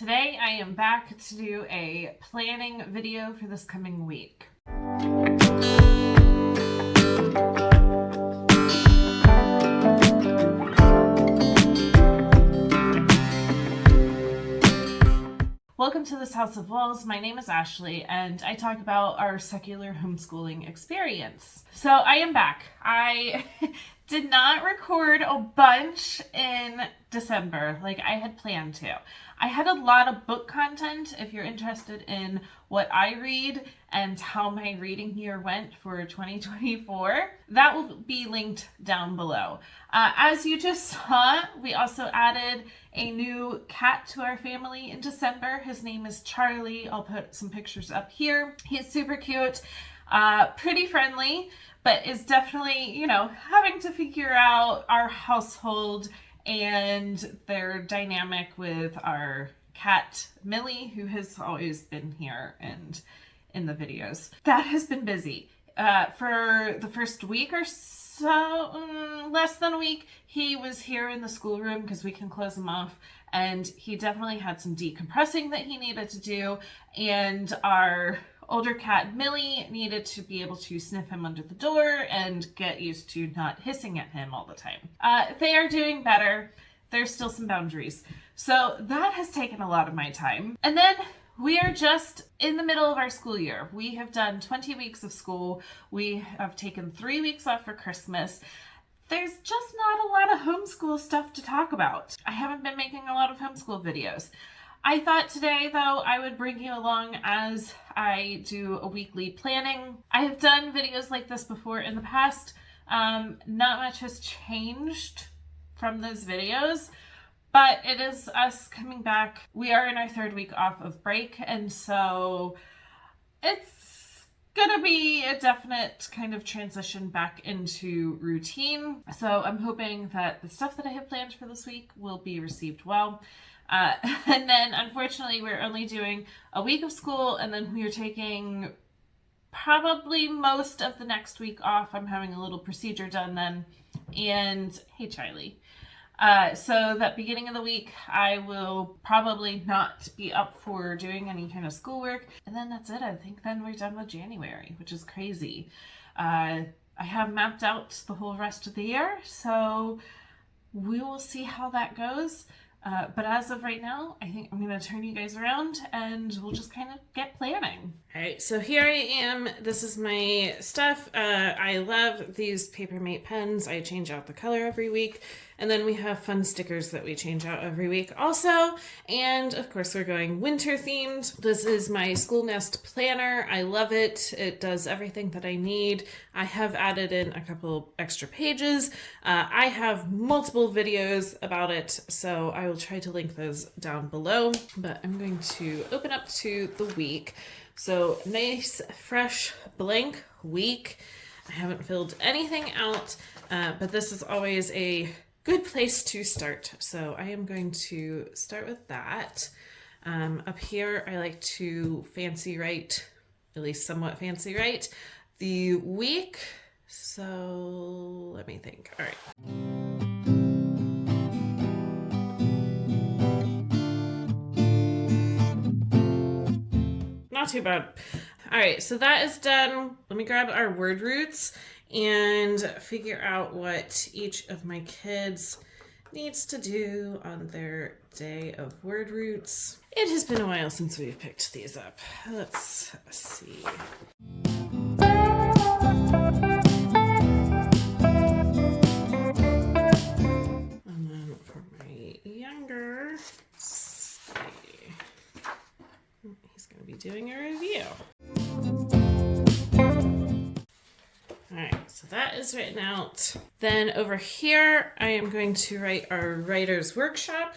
Today I am back to do a planning video for this coming week. Welcome to this House of Walls. My name is Ashley and I talk about our secular homeschooling experience. So I am back. I did not record a bunch in December like I had planned to. I had a lot of book content. If you're interested in what I read and how my reading year went for 2024, that will be linked down below. As you just saw, we also added a new cat to our family in December. His name is Charlie. I'll put some pictures up here. He's super cute, pretty friendly, but is definitely, having to figure out our household and their dynamic with our cat Millie, who has always been here and in the videos. That has been busy. For the first week or so, less than a week, he was here in the schoolroom because we can close him off, and he definitely had some decompressing that he needed to do, and our older cat Millie needed to be able to sniff him under the door and get used to not hissing at him all the time. They are doing better. There's still some boundaries. So that has taken a lot of my time. And then we are just in the middle of our school year. We have done 20 weeks of school. We have taken 3 weeks off for Christmas. There's just not a lot of homeschool stuff to talk about. I haven't been making a lot of homeschool videos. I thought today, though, I would bring you along as I do a weekly planning. I have done videos like this before in the past. Not much has changed from those videos, but it is us coming back. We are in our 3rd week off of break, and so it's gonna be a definite kind of transition back into routine. So I'm hoping that the stuff that I have planned for this week will be received well. And then unfortunately we're only doing a week of school, and then we are taking probably most of the next week off. I'm having a little procedure done then. And hey Charlie. So that beginning of the week I will probably not be up for doing any kind of schoolwork. And then that's it. I think then we're done with January, which is crazy. I have mapped out the whole rest of the year, so we will see how that goes. But as of right now, I think I'm going to turn you guys around and we'll just kind of get planning. All right, so here I am. This is my stuff. I love these Papermate pens. I change out the color every week. And then we have fun stickers that we change out every week also. And of course, we're going winter themed. This is my School Nest planner. I love it. It does everything that I need. I have added in a couple extra pages. I have multiple videos about it, so I will try to link those down below. But I'm going to open up to the week. So nice, fresh, blank week. I haven't filled anything out, but this is always a good place to start. So I am going to start with that. Up here, I like to fancy write, at least somewhat fancy write, the week. So let me think. All right. Not too bad. All right, so that is done. Let me grab our word roots and figure out what each of my kids needs to do on their day of word roots. It has been a while since we've picked these up. Let's see. And then for my younger, let's see. He's going to be doing a review. All right, so that is written out. Then over here, I am going to write our writer's workshop.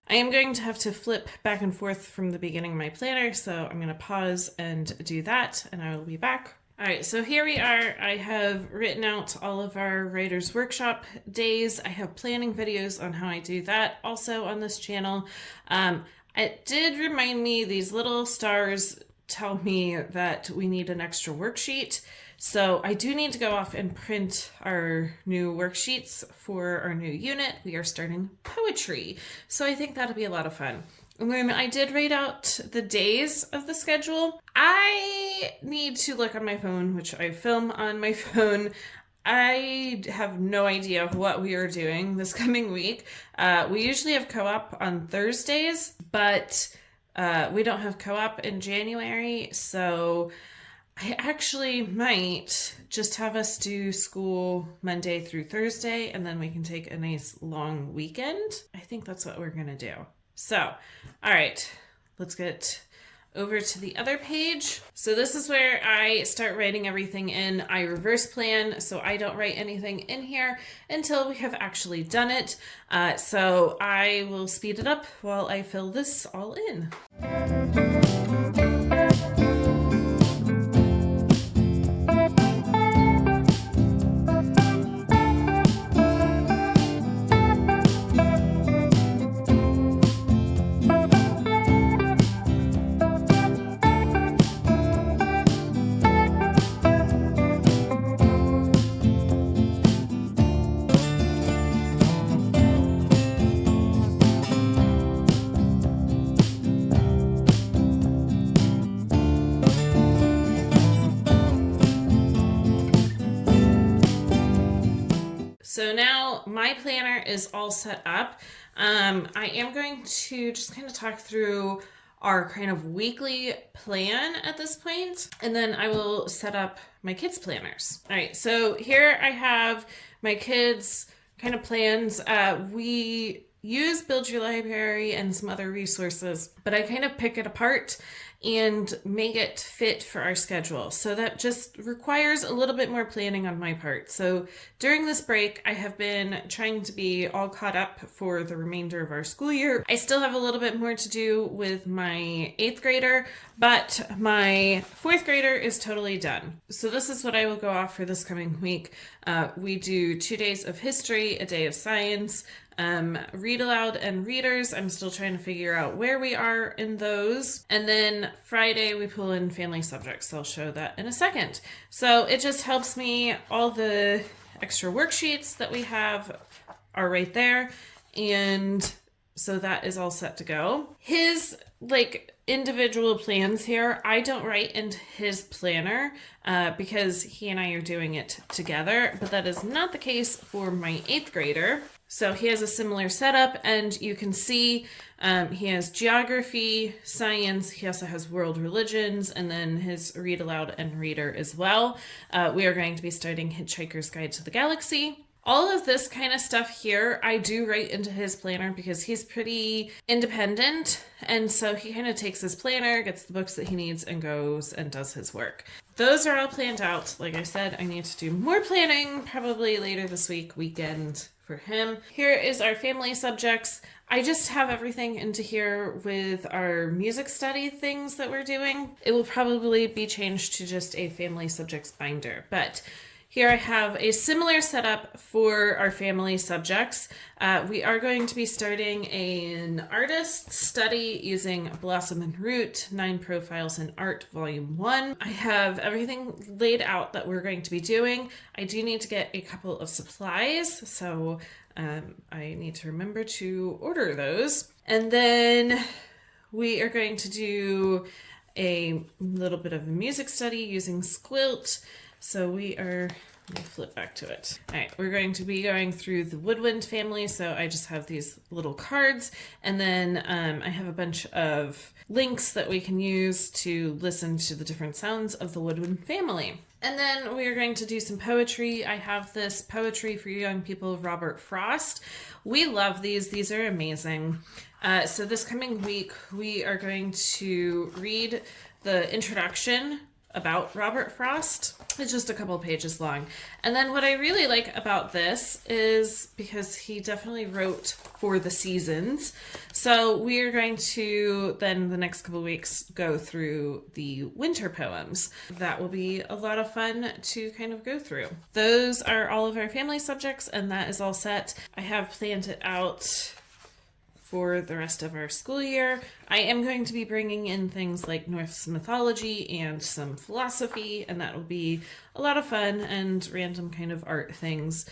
I am going to have to flip back and forth from the beginning of my planner, so I'm going to pause and do that, and I will be back. All right, so here we are. I have written out all of our writer's workshop days. I have planning videos on how I do that also on this channel. It did remind me, these little stars tell me that we need an extra worksheet. So I do need to go off and print our new worksheets for our new unit. We are starting poetry. So I think that'll be a lot of fun. And then I did write out the days of the schedule. I need to look on my phone, which I film on my phone. I have no idea what we are doing this coming week. We usually have co-op on Thursdays, but we don't have co-op in January, so I actually might just have us do school Monday through Thursday, and then we can take a nice long weekend. I think that's what we're gonna do. So, all right, let's get over to the other page. So this is where I start writing everything in. I reverse plan, so I don't write anything in here until we have actually done it. So I will speed it up while I fill this all in. So now my planner is all set up. I am going to just kind of talk through our kind of weekly plan at this point, and then I will set up my kids' planners. All right, so here I have my kids' kind of plans. We use Build Your Library and some other resources, but I kind of pick it apart and make it fit for our schedule. So that just requires a little bit more planning on my part. So during this break, I have been trying to be all caught up for the remainder of our school year. I still have a little bit more to do with my 8th grader, but my 4th grader is totally done. So this is what I will go off for this coming week. We do 2 days of history, a day of science, read aloud and readers. I'm still trying to figure out where we are in those. And then Friday we pull in family subjects. I'll show that in a second. So it just helps me. All the extra worksheets that we have are right there. And so that is all set to go. His individual plans here, I don't write into his planner because he and I are doing it together, but that is not the case for my 8th grader. So he has a similar setup, and you can see he has geography, science, he also has world religions, and then his read aloud and reader as well. We are going to be starting Hitchhiker's Guide to the Galaxy. All of this kind of stuff here, I do write into his planner because he's pretty independent. And so he kind of takes his planner, gets the books that he needs, and goes and does his work. Those are all planned out. Like I said, I need to do more planning probably later this weekend for him. Here is our family subjects. I just have everything into here with our music study things that we're doing. It will probably be changed to just a family subjects binder, but here I have a similar setup for our family subjects. We are going to be starting an artist study using Blossom and Root, 9 Profiles in Art, Volume 1. I have everything laid out that we're going to be doing. I do need to get a couple of supplies, so I need to remember to order those. And then we are going to do a little bit of a music study using Squilt. So let me flip back to it. All right, we're going to be going through the woodwind family. So I just have these little cards, and then I have a bunch of links that we can use to listen to the different sounds of the woodwind family. And then we are going to do some poetry. I have this Poetry for Young People of Robert Frost. We love these. These are amazing. So this coming week, we are going to read the introduction about Robert Frost. It's just a couple pages long. And then what I really like about this is because he definitely wrote for the seasons. So we are going to then the next couple weeks go through the winter poems. That will be a lot of fun to kind of go through. Those are all of our family subjects, and that is all set. I have planned it out for the rest of our school year. I am going to be bringing in things like Norse mythology and some philosophy, and that will be a lot of fun and random kind of art things.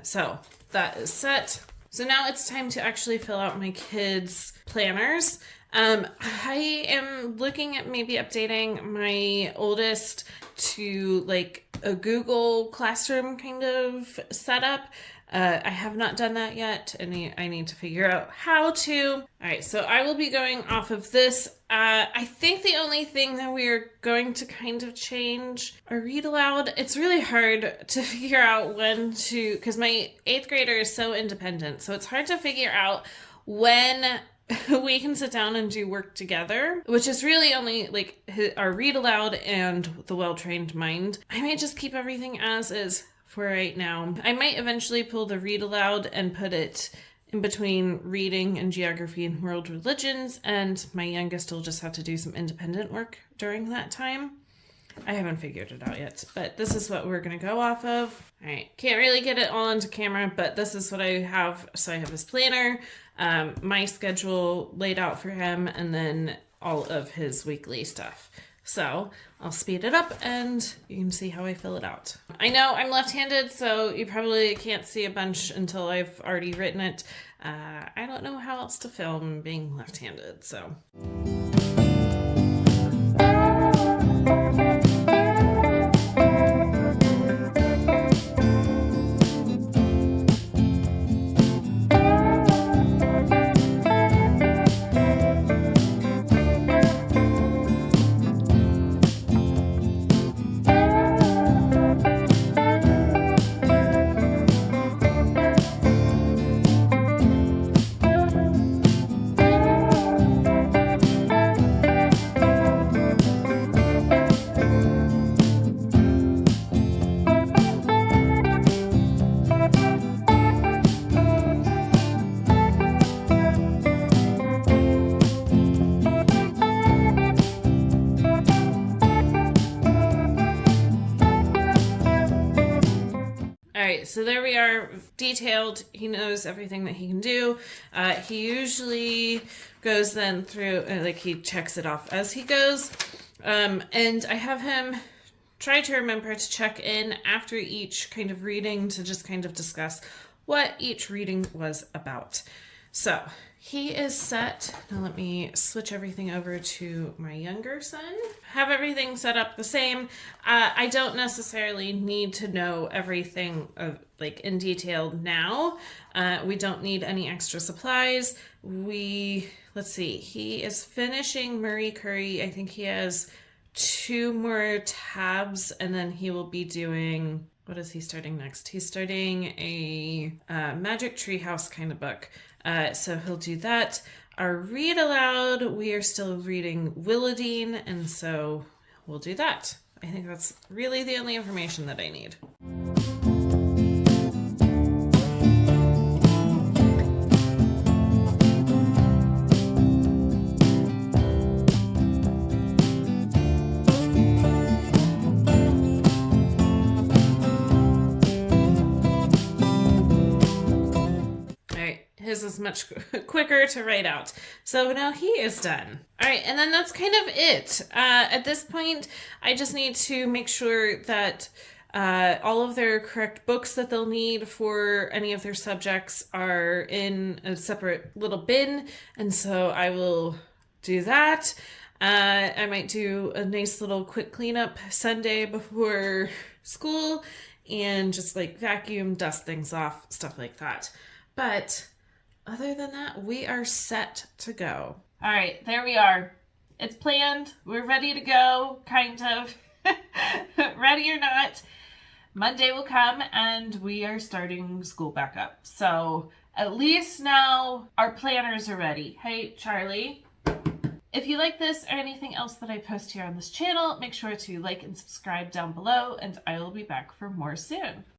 So that is set. So now it's time to actually fill out my kids' planners. I am looking at maybe updating my oldest to like a Google Classroom kind of setup. I have not done that yet, and I need to figure out how to. All right, so I will be going off of this. I think the only thing that we're going to kind of change are read aloud. It's really hard to figure out when to, because my 8th grader is so independent, so it's hard to figure out when we can sit down and do work together, which is really only like our read aloud and the well-trained mind. I might just keep everything as is for right now. I might eventually pull the read aloud and put it in between reading and geography and world religions, and my youngest will just have to do some independent work during that time. I haven't figured it out yet, but this is what we're going to go off of. All right, can't really get it all into camera, but this is what I have. So I have his planner, my schedule laid out for him, and then all of his weekly stuff. So I'll speed it up and you can see how I fill it out. I know I'm left-handed, so you probably can't see a bunch until I've already written it. I don't know how else to film being left-handed, so. So there we are, detailed. He knows everything that he can do. He usually goes then through, like he checks it off as he goes. And I have him try to remember to check in after each kind of reading to just kind of discuss what each reading was about. So he is set. Now let me switch everything over to my younger son. Have everything set up the same. I don't necessarily need to know everything like in detail now. We don't need any extra supplies. Let's see, he is finishing Marie Curie. I think he has 2 more tabs, and then he will be doing, what is he starting next? He's starting a Magic Treehouse kind of book. So he'll do that. Our read aloud, we are still reading Willadine, and so we'll do that. I think that's really the only information that I need. His is much quicker to write out. So now he is done. All right, and then that's kind of it. At this point, I just need to make sure that all of their correct books that they'll need for any of their subjects are in a separate little bin, and so I will do that. I might do a nice little quick cleanup Sunday before school and just like vacuum, dust things off, stuff like that. But other than that, we are set to go. All right, there we are. It's planned. We're ready to go, kind of. Ready or not, Monday will come and we are starting school back up. So at least now our planners are ready. Hey, Charlie. If you like this or anything else that I post here on this channel, make sure to like and subscribe down below, and I will be back for more soon.